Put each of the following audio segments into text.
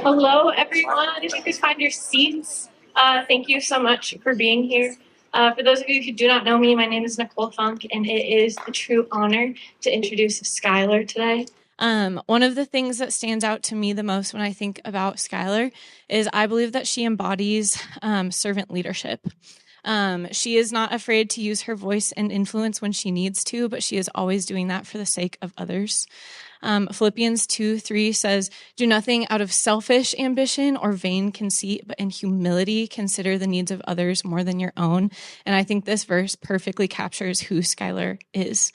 Hello, everyone. If you could find your seats. Thank you so much for being here. For those of you who do not know me, my name is Nicole Funk, and it is a true honor to introduce Skylar today. One of the things that stands out to me the most when I think about Skylar is I believe that she embodies servant leadership. She is not afraid to use her voice and influence when she needs to, but she is always doing that for the sake of others. Philippians 2:3 says, "Do nothing out of selfish ambition or vain conceit, but in humility consider the needs of others more than your own." And I think this verse perfectly captures who Skylar is.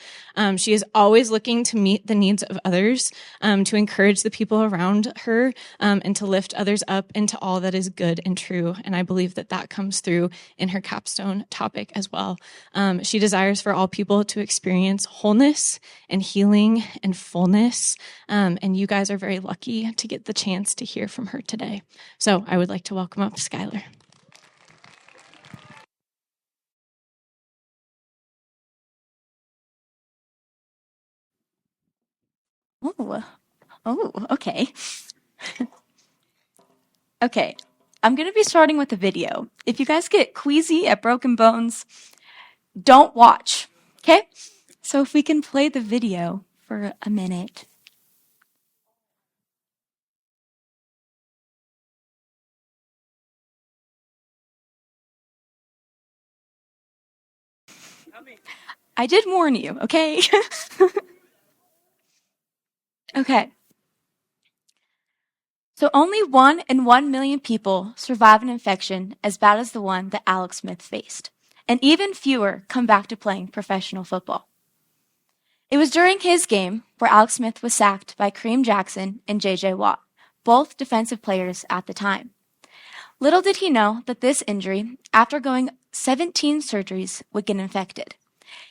She is always looking to meet the needs of others, to encourage the people around her, and to lift others up into all that is good and true. And I believe that that comes through in her capstone topic as well. She desires for all people to experience wholeness and healing and fullness. And you guys are very lucky to get the chance to hear from her today. So I would like to welcome up Skylar. Okay. Okay, I'm going to be starting with a video. If you guys get queasy at broken bones, don't watch, okay? So if we can play the video for a minute. I did warn you, okay? Okay. So only 1 in 1 million people survive an infection as bad as the one that Alex Smith faced. And even fewer come back to playing professional football. It was during his game where Alex Smith was sacked by Kareem Jackson and J.J. Watt, both defensive players at the time. Little did he know that this injury, after going 17 surgeries, would get infected.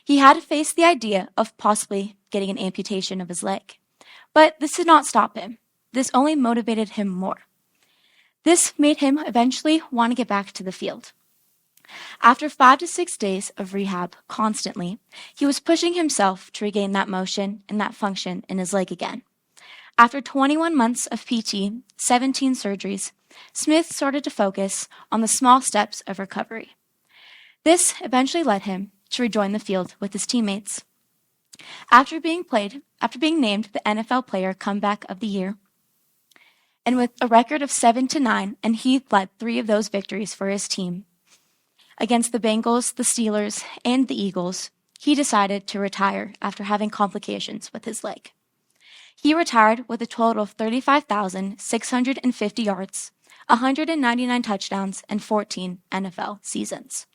He had to face the idea of possibly getting an amputation of his leg. But this did not stop him. This only motivated him more. This made him eventually want to get back to the field. After 5 to 6 days of rehab constantly, he was pushing himself to regain that motion and that function in his leg again. After 21 months of PT, 17 surgeries, Smith started to focus on the small steps of recovery. This eventually led him to rejoin the field with his teammates. After being named the NFL Player Comeback of the Year, and with a record of 7-9, and he led 3 of those victories for his team against the Bengals, the Steelers, and the Eagles, he decided to retire after having complications with his leg. He retired with a total of 35,650 yards, 199 touchdowns, and 14 NFL seasons.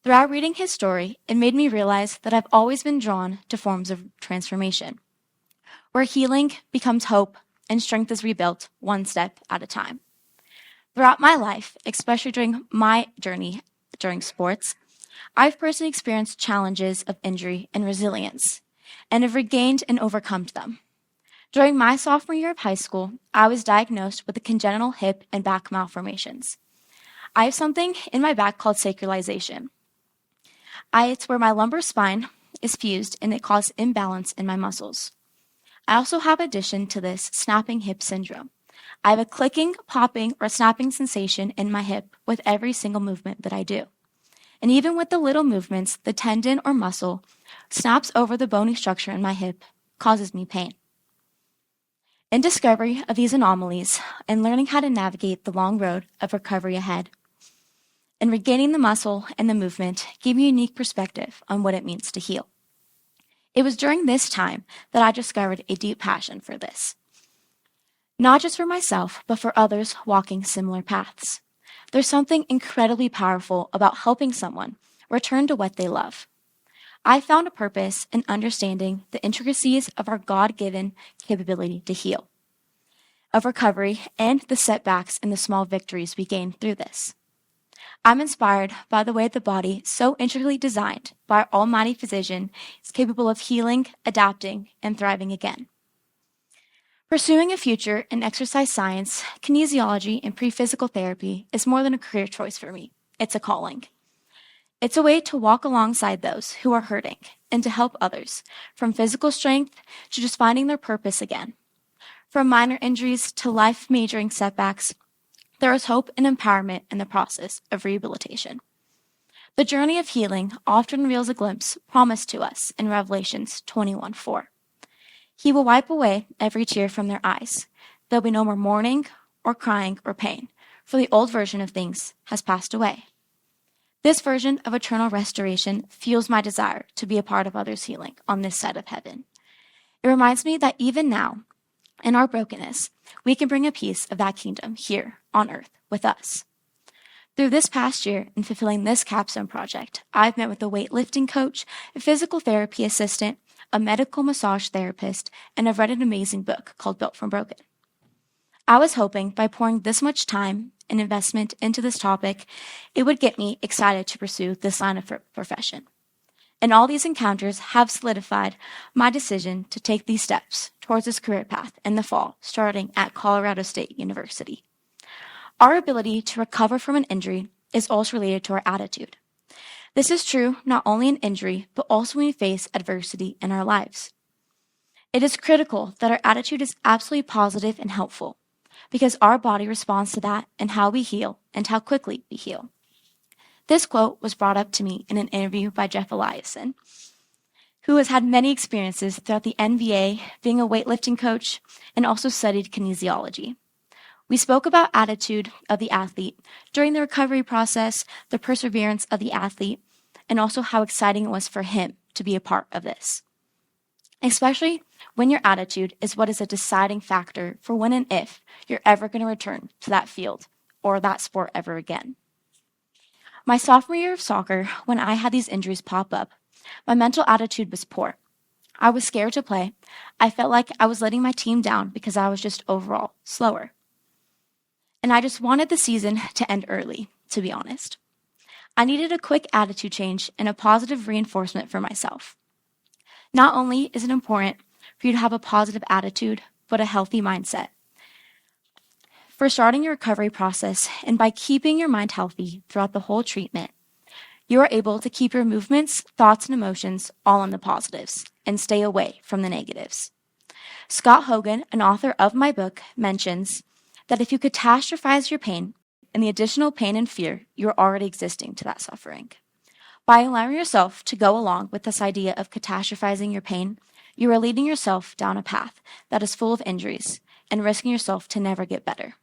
Throughout reading his story, it made me realize that I've always been drawn to forms of transformation, where healing becomes hope and strength is rebuilt one step at a time. Throughout my life, especially during my journey during sports, I've personally experienced challenges of injury and resilience, and have regained and overcome them. During my sophomore year of high school, I was diagnosed with a congenital hip and back malformations. I have something in my back called sacralization. It's where my lumbar spine is fused and it causes imbalance in my muscles. I also have, addition to this, snapping hip syndrome. I have a clicking, popping, or snapping sensation in my hip with every single movement that I do. And even with the little movements, the tendon or muscle snaps over the bony structure in my hip, causes me pain. In discovery of these anomalies and learning how to navigate the long road of recovery ahead, and regaining the muscle and the movement gave me a unique perspective on what it means to heal. It was during this time that I discovered a deep passion for this. Not just for myself, but for others walking similar paths. There's something incredibly powerful about helping someone return to what they love. I found a purpose in understanding the intricacies of our God-given capability to heal, of recovery, and the setbacks and the small victories we gain through this. I'm inspired by the way the body, so intricately designed by our almighty physician, is capable of healing, adapting, and thriving again. Pursuing a future in exercise science, kinesiology, and pre-physical therapy is more than a career choice for me. It's a calling. It's a way to walk alongside those who are hurting and to help others, from physical strength to just finding their purpose again. From minor injuries to life-majoring setbacks, there is hope and empowerment in the process of rehabilitation. The journey of healing often reveals a glimpse promised to us in Revelations 21:4. He will wipe away every tear from their eyes. There'll be no more mourning or crying or pain, for the old version of things has passed away. This version of eternal restoration fuels my desire to be a part of others' healing on this side of heaven. It reminds me that even now, in our brokenness, we can bring a piece of that kingdom here on earth with us. Through this past year in fulfilling this capstone project, I've met with a weightlifting coach, a physical therapy assistant, a medical massage therapist, and I've read an amazing book called Built from Broken. I was hoping by pouring this much time and investment into this topic, it would get me excited to pursue this line of profession. And all these encounters have solidified my decision to take these steps towards this career path in the fall, starting at Colorado State University. Our ability to recover from an injury is also related to our attitude. This is true not only in injury, but also when we face adversity in our lives. It is critical that our attitude is absolutely positive and helpful, because our body responds to that and how we heal and how quickly we heal. This quote was brought up to me in an interview by Jeff Eliason, who has had many experiences throughout the NBA, being a weightlifting coach, and also studied kinesiology. We spoke about attitude of the athlete during the recovery process, the perseverance of the athlete, and also how exciting it was for him to be a part of this. Especially when your attitude is what is a deciding factor for when and if you're ever going to return to that field or that sport ever again. My sophomore year of soccer, when I had these injuries pop up, my mental attitude was poor. I was scared to play. I felt like I was letting my team down because I was just overall slower. And I just wanted the season to end early, to be honest. I needed a quick attitude change and a positive reinforcement for myself. Not only is it important for you to have a positive attitude, but a healthy mindset. For starting your recovery process, and by keeping your mind healthy throughout the whole treatment, you are able to keep your movements, thoughts, and emotions all on the positives and stay away from the negatives. Scott Hogan, an author of my book, mentions that if you catastrophize your pain and the additional pain and fear, you are already existing to that suffering. By allowing yourself to go along with this idea of catastrophizing your pain, you are leading yourself down a path that is full of injuries and risking yourself to never get better.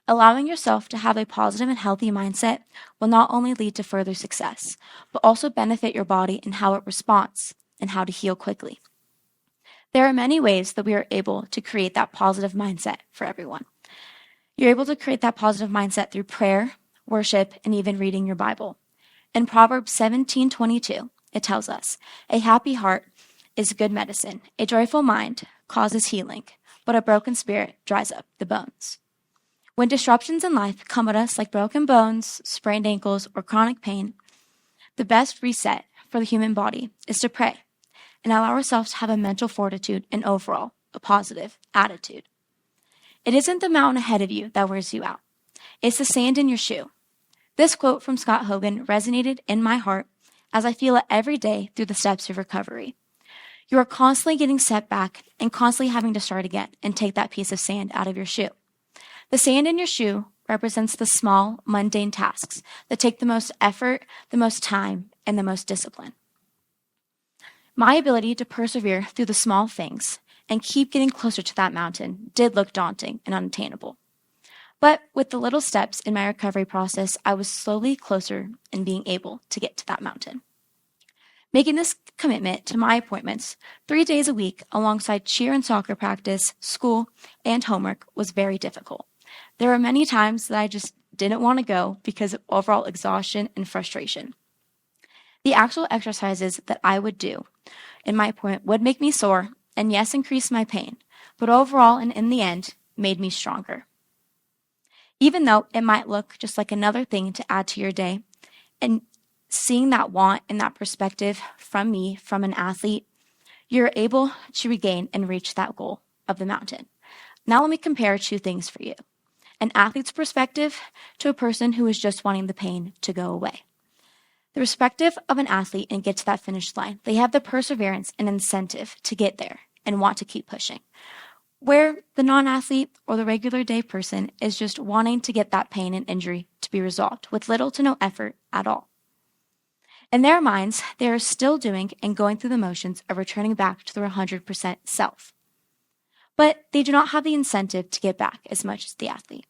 Allowing yourself to have a positive and healthy mindset will not only lead to further success, but also benefit your body in how it responds and how to heal quickly. There are many ways that we are able to create that positive mindset for everyone. You're able to create that positive mindset through prayer, worship, and even reading your Bible. In Proverbs 17:22, it tells us, "A happy heart is good medicine. A joyful mind causes healing, but a broken spirit dries up the bones." When disruptions in life come at us like broken bones, sprained ankles, or chronic pain, the best reset for the human body is to pray and allow ourselves to have a mental fortitude and overall a positive attitude. It isn't the mountain ahead of you that wears you out. It's the sand in your shoe. This quote from Scott Hogan resonated in my heart as I feel it every day through the steps of recovery. You are constantly getting set back and constantly having to start again and take that piece of sand out of your shoe. The sand in your shoe represents the small, mundane tasks that take the most effort, the most time, and the most discipline. My ability to persevere through the small things and keep getting closer to that mountain did look daunting and unattainable. But with the little steps in my recovery process, I was slowly closer in being able to get to that mountain. Making this commitment to my appointments 3 days a week alongside cheer and soccer practice, school, and homework was very difficult. There were many times that I just didn't want to go because of overall exhaustion and frustration. The actual exercises that I would do in my appointment would make me sore and yes, increase my pain, but overall and in the end, made me stronger. Even though it might look just like another thing to add to your day, and seeing that want and that perspective from me, from an athlete, you're able to regain and reach that goal of the mountain. Now let me compare 2 things for you. An athlete's perspective to a person who is just wanting the pain to go away. The perspective of an athlete and get to that finish line, they have the perseverance and incentive to get there and want to keep pushing. where the non-athlete or the regular day person is just wanting to get that pain and injury to be resolved with little to no effort at all. In their minds, they are still doing and going through the motions of returning back to their 100% self. But they do not have the incentive to get back as much as the athlete.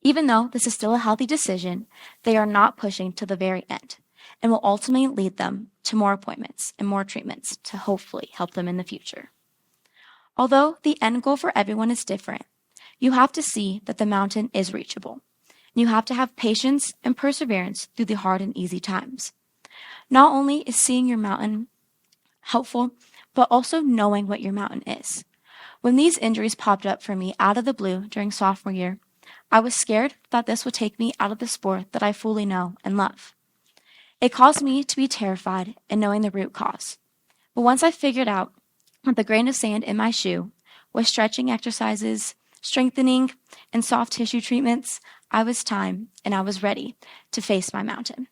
Even though this is still a healthy decision, they are not pushing to the very end and will ultimately lead them to more appointments and more treatments to hopefully help them in the future. Although the end goal for everyone is different, you have to see that the mountain is reachable. You have to have patience and perseverance through the hard and easy times. Not only is seeing your mountain helpful, but also knowing what your mountain is. When these injuries popped up for me out of the blue during sophomore year, I was scared that this would take me out of the sport that I fully know and love. It caused me to be terrified in knowing the root cause. But once I figured out that the grain of sand in my shoe was stretching exercises, strengthening, and soft tissue treatments, I was time and I was ready to face my mountain.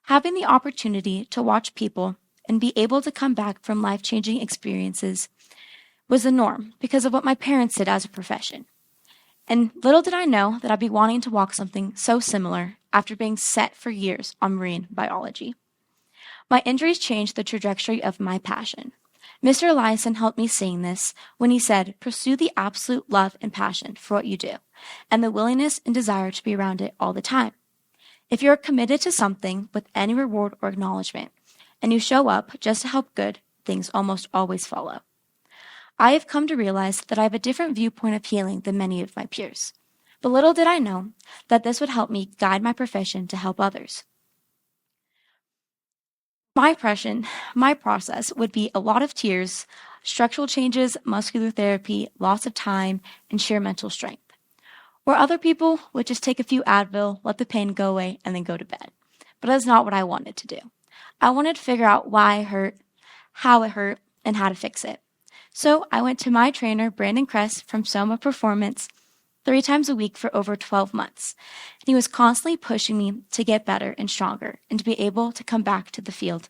Having the opportunity to watch people and be able to come back from life-changing experiences was the norm because of what my parents did as a profession. And little did I know that I'd be wanting to walk something so similar after being set for years on marine biology. My injuries changed the trajectory of my passion. Mr. Eliason helped me seeing this when he said, pursue the absolute love and passion for what you do, and the willingness and desire to be around it all the time. If you're committed to something with any reward or acknowledgement, and you show up just to help, good things almost always follow. I have come to realize that I have a different viewpoint of healing than many of my peers. But little did I know that this would help me guide my profession to help others. My process would be a lot of tears, structural changes, muscular therapy, loss of time, and sheer mental strength. Where other people would just take a few Advil, let the pain go away, and then go to bed. But that's not what I wanted to do. I wanted to figure out why it hurt, how it hurt, and how to fix it. So I went to my trainer, Brandon Kress from Soma Performance, 3 times a week for over 12 months. And he was constantly pushing me to get better and stronger and to be able to come back to the field.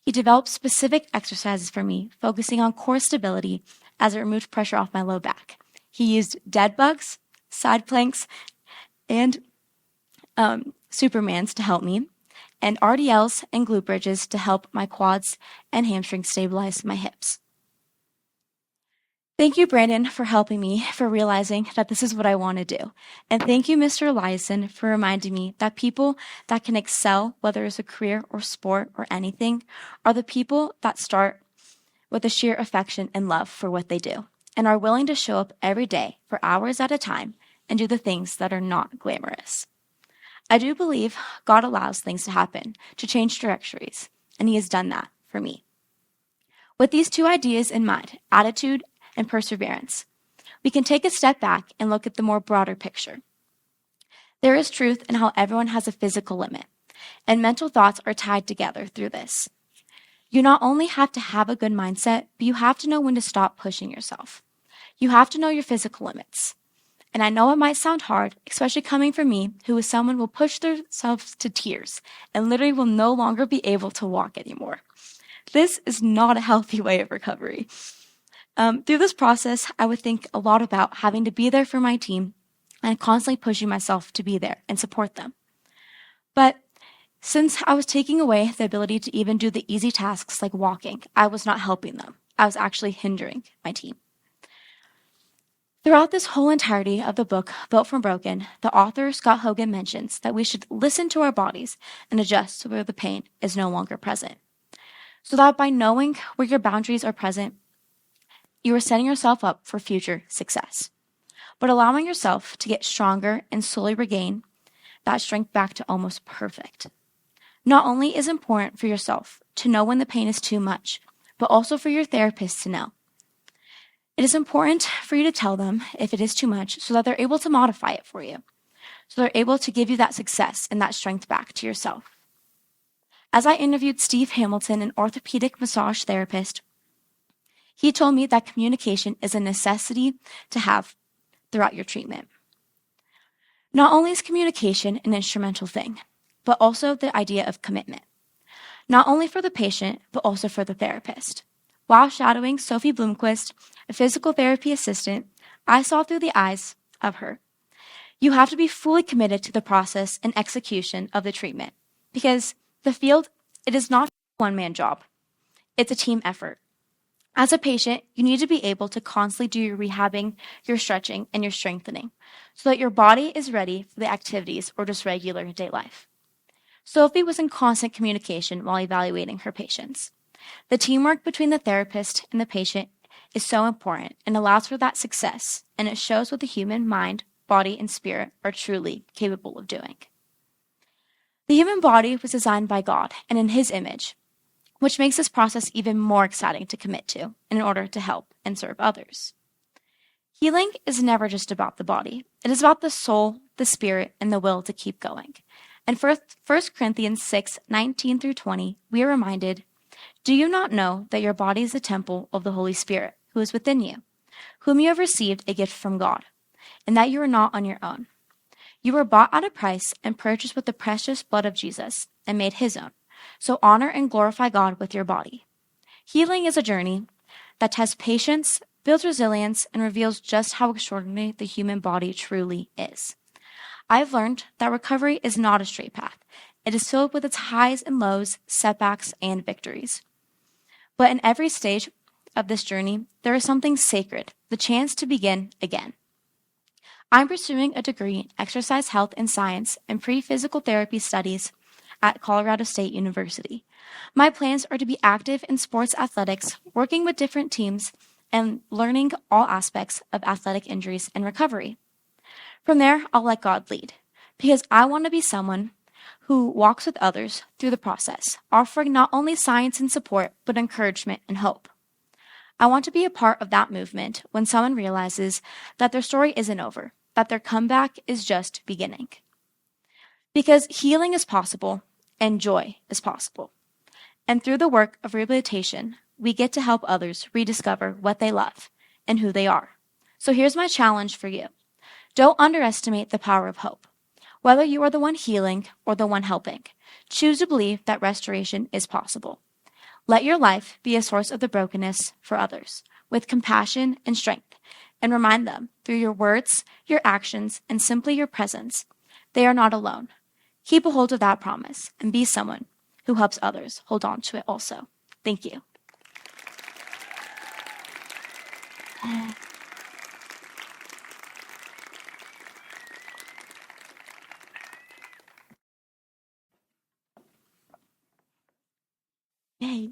He developed specific exercises for me, focusing on core stability as it removed pressure off my low back. He used dead bugs, side planks, and Supermans to help me, and RDLs and glute bridges to help my quads and hamstrings stabilize my hips. Thank you, Brandon, for helping me, for realizing that this is what I want to do. And thank you, Mr. Eliason, for reminding me that people that can excel, whether it's a career or sport or anything, are the people that start with a sheer affection and love for what they do and are willing to show up every day for hours at a time and do the things that are not glamorous. I do believe God allows things to happen to change trajectories, and He has done that for me. With these 2 ideas in mind, attitude and perseverance, we can take a step back and look at the more broader picture. There is truth in how everyone has a physical limit, and mental thoughts are tied together through this. You not only have to have a good mindset, but you have to know when to stop pushing yourself. You have to know your physical limits. And I know it might sound hard, especially coming from me, who is someone who will push themselves to tears and literally will no longer be able to walk anymore. This is not a healthy way of recovery. Through this process, I would think a lot about having to be there for my team and constantly pushing myself to be there and support them. But since I was taking away the ability to even do the easy tasks like walking, I was not helping them. I was actually hindering my team. Throughout this whole entirety of the book, Built from Broken, the author, Scott Hogan, mentions that we should listen to our bodies and adjust to where the pain is no longer present. So that by knowing where your boundaries are present, you are setting yourself up for future success. But allowing yourself to get stronger and slowly regain that strength back to almost perfect. Not only is it important for yourself to know when the pain is too much, but also for your therapist to know. It is important for you to tell them if it is too much so that they're able to modify it for you. So they're able to give you that success and that strength back to yourself. As I interviewed Steve Hamilton, an orthopedic massage therapist, he told me that communication is a necessity to have throughout your treatment. Not only is communication an instrumental thing, but also the idea of commitment. Not only for the patient, but also for the therapist. While shadowing Sophie Bloomquist a physical therapy assistant, I saw through the eyes of her. You have to be fully committed to the process and execution of the treatment because the field, it is not a one-man job. It's a team effort. As a patient, you need to be able to constantly do your rehabbing, your stretching, and your strengthening so that your body is ready for the activities or just regular day life. Sophie was in constant communication while evaluating her patients. The teamwork between the therapist and the patient is so important and allows for that success, and it shows what the human mind, body, and spirit are truly capable of doing. The human body was designed by God and in His image, which makes this process even more exciting to commit to in order to help and serve others. Healing is never just about the body. It is about the soul, the spirit, and the will to keep going. In 1 Corinthians 6:19-20, we are reminded, "Do you not know that your body is a temple of the Holy Spirit, who is within you, whom you have received a gift from God, and that you are not on your own? You were bought at a price and purchased with the precious blood of Jesus and made His own. So honor and glorify God with your body." Healing is a journey that tests patience, builds resilience, and reveals just how extraordinary the human body truly is. I've learned that recovery is not a straight path. It is filled with its highs and lows, setbacks, and victories. But in every stage of this journey, there is something sacred, the chance to begin again. I'm pursuing a degree in exercise health and science and pre-physical therapy studies at Colorado State University. My plans are to be active in sports athletics, working with different teams, and learning all aspects of athletic injuries and recovery. From there, I'll let God lead, because I want to be someone who walks with others through the process, offering not only science and support, but encouragement and hope. I want to be a part of that movement when someone realizes that their story isn't over, that their comeback is just beginning. Because healing is possible and joy is possible. And through the work of rehabilitation, we get to help others rediscover what they love and who they are. So here's my challenge for you. Don't underestimate the power of hope. Whether you are the one healing or the one helping, choose to believe that restoration is possible. Let your life be a source of the brokenness for others, with compassion and strength, and remind them through your words, your actions, and simply your presence, they are not alone. Keep a hold of that promise and be someone who helps others hold on to it also. Thank you. Yay.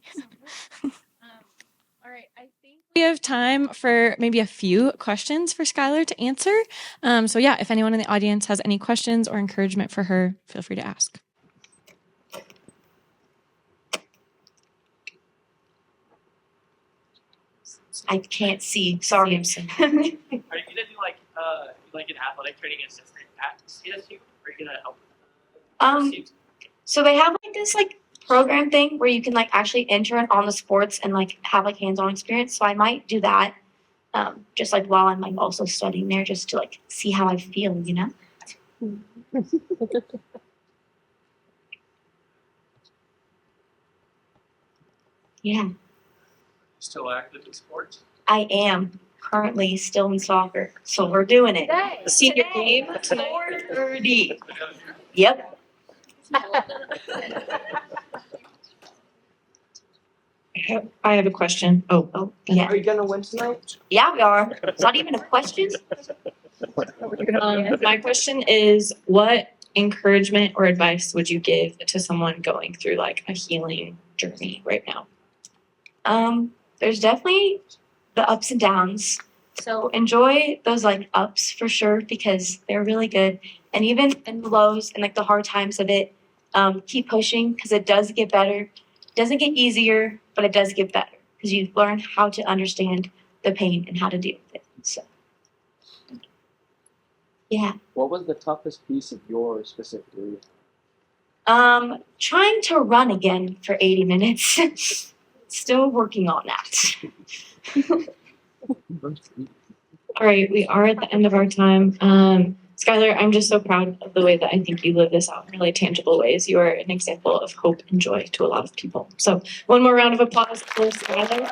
All right, I think we have time for maybe a few questions for Skylar to answer. So yeah, if anyone in the audience has any questions or encouragement for her, feel free to ask. I can't see. Sorry. Are you gonna do like an athletic training assistant at CSU? Are you gonna help? So they have like this like program thing where you can like actually intern on the sports and like have like hands-on experience. So I might do that, just like while I'm like also studying there, just to like see how I feel, you know. Yeah, Still active in sports? I am currently still in soccer, so we're doing it. Today. Senior game Today. 4:30. Yep. I have a question. Oh, Yeah. Are you gonna win tonight? Yeah, we are. It's not even a question. my question is, what encouragement or advice would you give to someone going through like a healing journey right now? There's definitely the ups and downs. So enjoy those like ups for sure because they're really good. And even in the lows and like the hard times of it, keep pushing because it does get better. It doesn't get easier, but it does get better because you learn how to understand the pain and how to deal with it. So, yeah. What was the toughest piece of yours specifically? Trying to run again for 80 minutes. Still working on that. All right, we are at the end of our time. Skylar, I'm just so proud of the way that I think you live this out in really tangible ways. You are an example of hope and joy to a lot of people. So one more round of applause for Skylar.